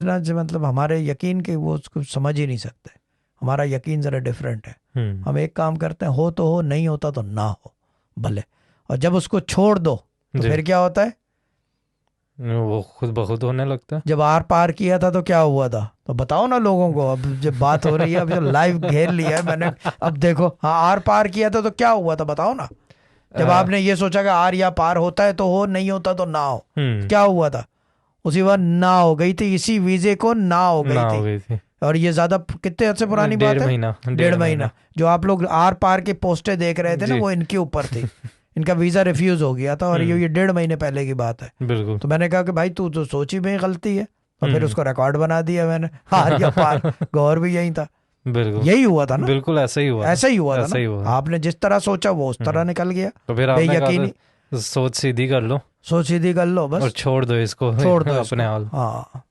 ना जो मतलब हमारे यकीन के वो उसको समझ ही नहीं सकते। हमारा यकीन ज़रा डिफरेंट है। हम एक काम करते हैं, हो तो हो, नहीं होता तो ना हो भले। और जब उसको छोड़ दो तो जी। फिर क्या होता है? वो खुद ब खुद होने लगता है। जब आर पार किया था तो क्या हुआ था? तो बताओ ना लोगों को, अब जब बात हो रही है, अब जो लाइव घेर लिया है मैंने। अब देखो, हाँ आर पार किया था तो क्या हुआ था, बताओ ना। जब आ, आपने ये सोचा कि आर या पार होता है तो हो, नहीं होता तो ना हो, हम्म। क्या हुआ था? उसी बार ना हो गई थी, इसी वीजे को ना हो ना गई हो थी। गई थी। और ये ज्यादा कितने अर्से पुरानी डेढ़ बात है? महीना, डेढ़ डेढ़ महीना। महीना। जो आप लोग आर पार के पोस्टें देख रहे थे ना, जी। वो इनके ऊपर थी। इनका वीजा रिफ्यूज हो गया था, और हम्म। ये 1.5 महीने पहले की बात है। बिल्कुल। तो मैंने कहा कि भाई तू तो सोची में ही गलती है। तो फिर हम्म। उसको रिकॉर्ड बना दिया मैंने, हार या पार। गौर भी यही था। बिल्कुल। यही हुआ था ना। बिल्कुल ऐसा ही हुआ था। ऐसा ही हुआ था ऐसा ना। ही हुआ था। आपने जिस तरह सोचा वो उस तरह हम्म। निकल गया। तो फिर आपने कहा बेयकीनी। था सोच सीधी कर लो सोच सीधी कर लो और बस। छोड़ दो इसको छोड़ दो अपने इसको। हाल। हाँ।